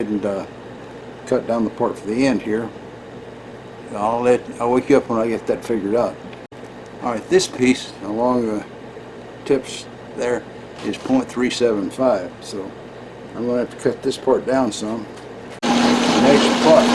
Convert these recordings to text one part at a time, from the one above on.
And cut down the part for the end here. I'll wake you up when I get that figured out. Alright, this piece along the tips there is 0.375, so I'm going to have to cut this part down some. The next part,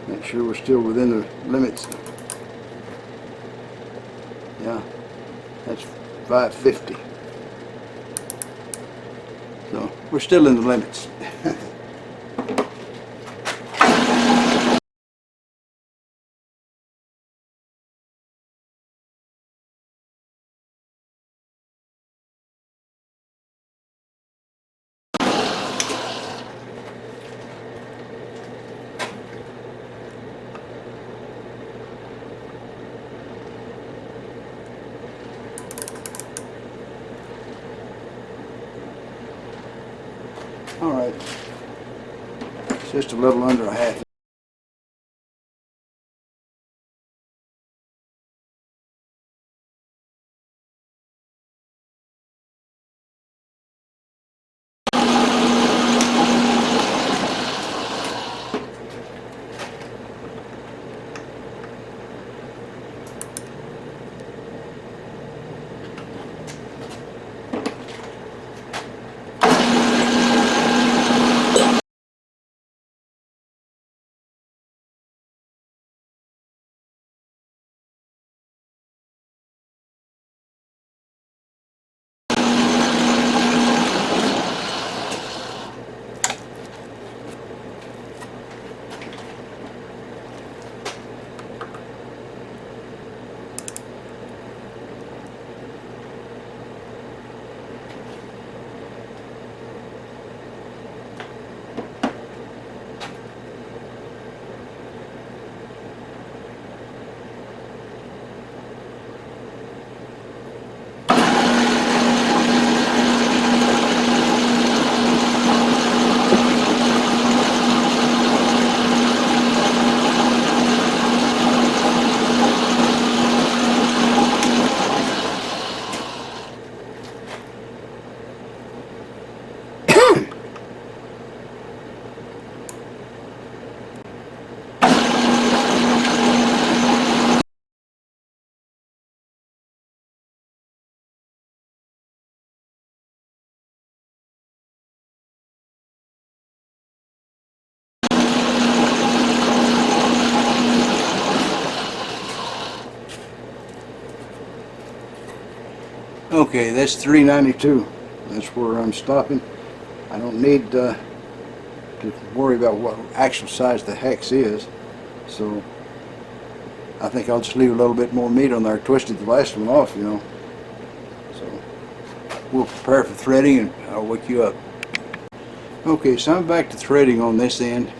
make sure we're still within the limits. Yeah, that's 550. So we're still in the limits. All right, it's just a little under a half. Okay, that's 392. That's where I'm stopping. I don't need to worry about what actual size the hex is, so I think I'll just leave a little bit more meat on there. I twisted the last one off, you know. So we'll prepare for threading and I'll wake you up. Okay, so I'm back to threading on this end,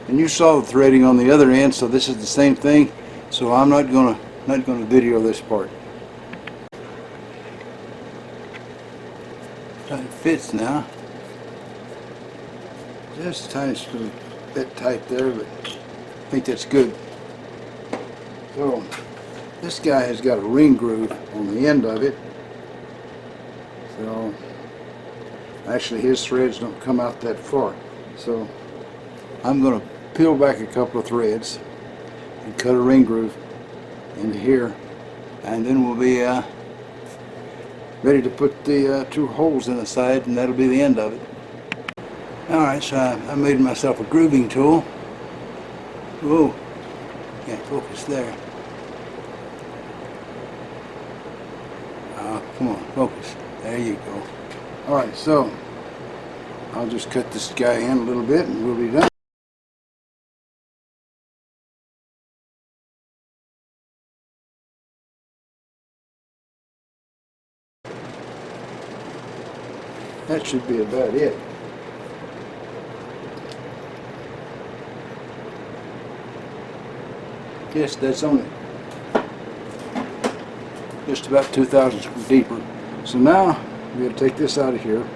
and you saw the threading on the other end, so this is the same thing. So I'm not gonna video this part. It fits now. Just a tiny little bit tight there, but I think that's good. So this guy has got a ring groove on the end of it. So actually his threads don't come out that far. So I'm going to peel back a couple of threads and cut a ring groove into here, and then we'll be ready to put the 2 holes in the side, and that'll be the end of it. Alright, so I made myself a grooving tool. Whoa, can't focus there. Come on, focus. There you go. Alright, so I'll just cut this guy in a little bit and we'll be done. That should be about it. Yes, that's only just about 2,000 deeper. So now we're going to take this out of here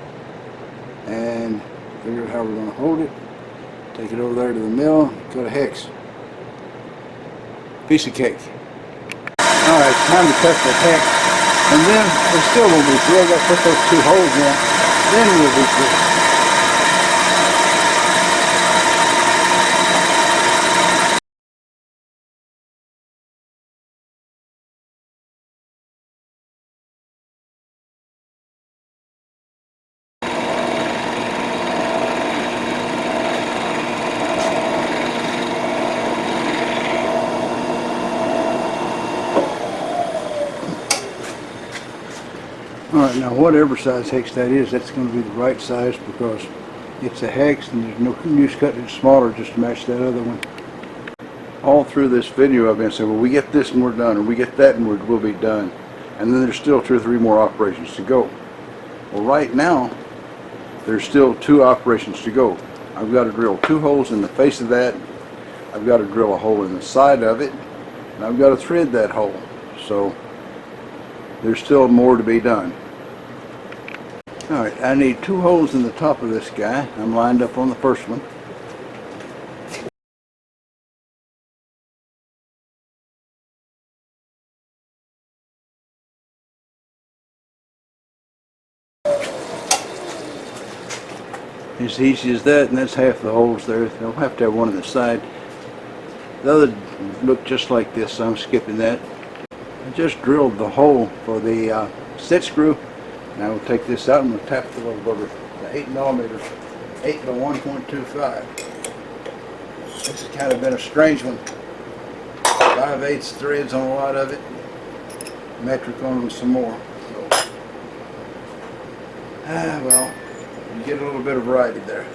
and figure out how we're going to hold it. Take it over there to the mill, cut a hex. Piece of cake. Alright, time to cut the hex, and then we still won't be through. I've got to put those 2 holes in, then we'll be through. Alright, now whatever size hex that is, that's going to be the right size because it's a hex and there's no use cutting it smaller just to match that other one. All through this video I've been saying, well, we get this and we're done, or we get that and we'll be done. And then there's still 2 or 3 more operations to go. Well, right now, there's still 2 operations to go. I've got to drill 2 holes in the face of that. I've got to drill a hole in the side of it. And I've got to thread that hole. So there's still more to be done. Alright, I need 2 holes in the top of this guy. I'm lined up on the first one. As easy as that, and that's half the holes there. They'll have to have one on the side. The other look just like this, so I'm skipping that. I just drilled the hole for the set screw. Now we'll take this out and we'll tap the little bugger, the 8mm, 8 by 1.25. This has kind of been a strange one. 5/8 threads on a lot of it, metric on them some more. So, well, you get a little bit of variety there.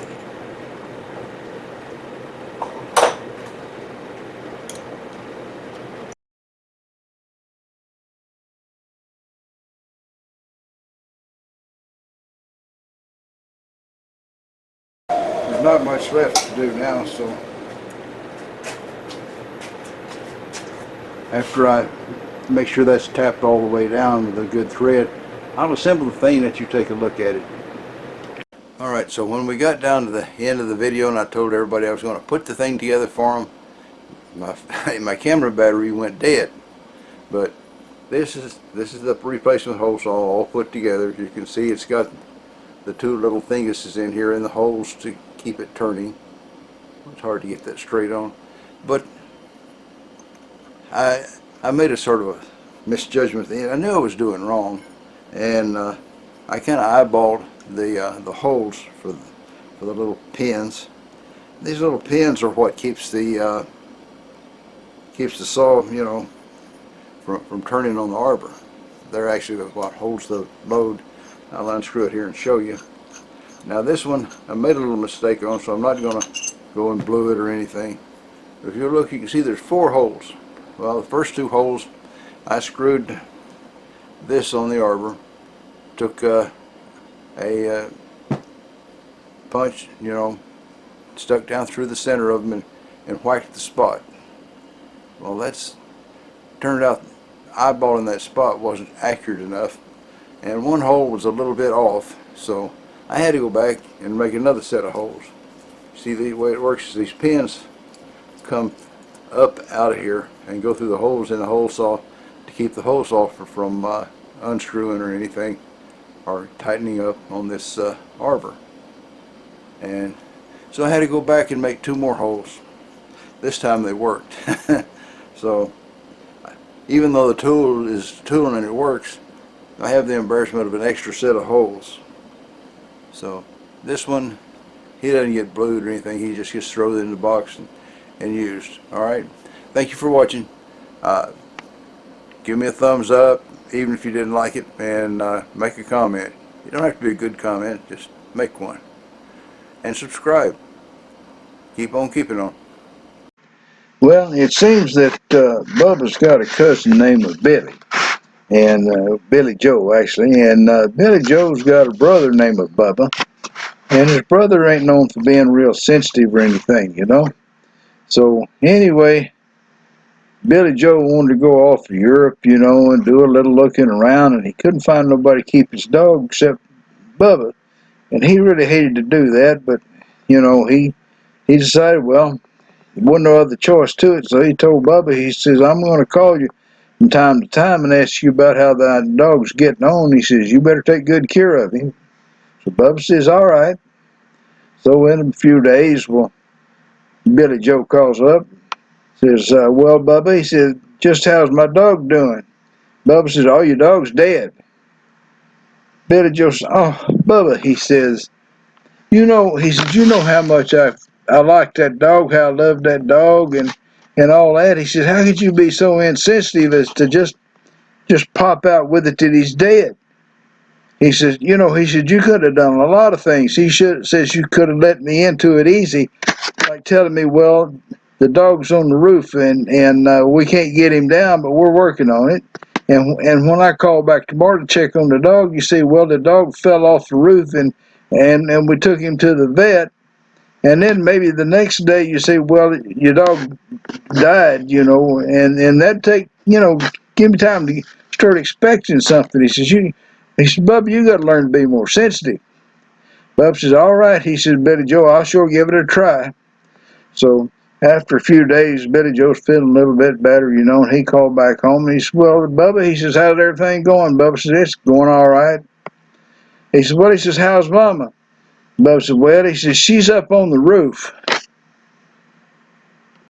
There's not much left to do now, so after I make sure that's tapped all the way down with a good thread, I'll assemble the thing that you take a look at it. Alright, so when we got down to the end of the video and I told everybody I was going to put the thing together for them, my camera battery went dead. But this is the replacement hole saw all put together. You can see it's got the 2 little thinguses in here in the holes to keep it turning. It's hard to get that straight on, but I made a sort of a misjudgment at the end. I knew I was doing wrong, and I kind of eyeballed the holes for the little pins. These little pins are what keeps the saw, you know, from turning on the arbor. They're actually what holds the load. I'll unscrew it here and show you. Now this one I made a little mistake on, so I'm not going to go and glue it or anything. But if you look, you can see there's 4 holes. Well, the first 2 holes I screwed this on the arbor, took a punch, you know, stuck down through the center of them and whacked the spot. Well, that's turned out eyeballing that spot wasn't accurate enough, and one hole was a little bit off, so I had to go back and make another set of holes. See, the way it works is these pins come up out of here and go through the holes in the hole saw to keep the hole saw from unscrewing or anything or tightening up on this arbor. And so I had to go back and make 2 more holes. This time they worked. So even though the tool is tooling and it works, I have the embarrassment of an extra set of holes. So this one, he doesn't get blued or anything. He just gets thrown in the box and used. Alright, thank you for watching. Give me a thumbs up even if you didn't like it, and make a comment. You don't have to be a good comment, just make one. And subscribe. Keep on keeping on. Well, it seems that Bubba's got a cousin named Billy, and Billy Joe actually, and Billy Joe's got a brother named Bubba, and his brother ain't known for being real sensitive or anything, you know. So anyway, Billy Joe wanted to go off to Europe, you know, and do a little looking around, and he couldn't find nobody to keep his dog except Bubba. And he really hated to do that, but, you know, he decided, well, there wasn't no other choice to it, so he told Bubba, he says, I'm going to call you from time to time and ask you about how the dog's getting on. He says, you better take good care of him. So Bubba says, all right. So in a few days, well, Billy Joe calls up, says, well, Bubba, he says, just how's my dog doing? Bubba says, oh, your dog's dead. Billy Joe says, oh, Bubba, he says, he says, you know how much I like that dog, how I love that dog, and all that. He says, how could you be so insensitive as to just pop out with it that he's dead? He says, he said, you could have done a lot of things. Says you could have let me into it easy, like telling me, well, the dog's on the roof and we can't get him down, but we're working on it. And when I called back tomorrow to check on the dog, you say, well, the dog fell off the roof and we took him to the vet. And then maybe the next day you say, well, your dog died, and that give me time to start expecting something. He says, Bubba, you got to learn to be more sensitive. Bubba says, all right. He says, Billy Joe, I'll sure give it a try. So after a few days, Billy Joe's feeling a little bit better, and he called back home and he said, well, Bubba, he says, how's everything going? Bubba says, it's going all right. He says, well, he says, how's Mama? Bubba said, well, he says, she's up on the roof.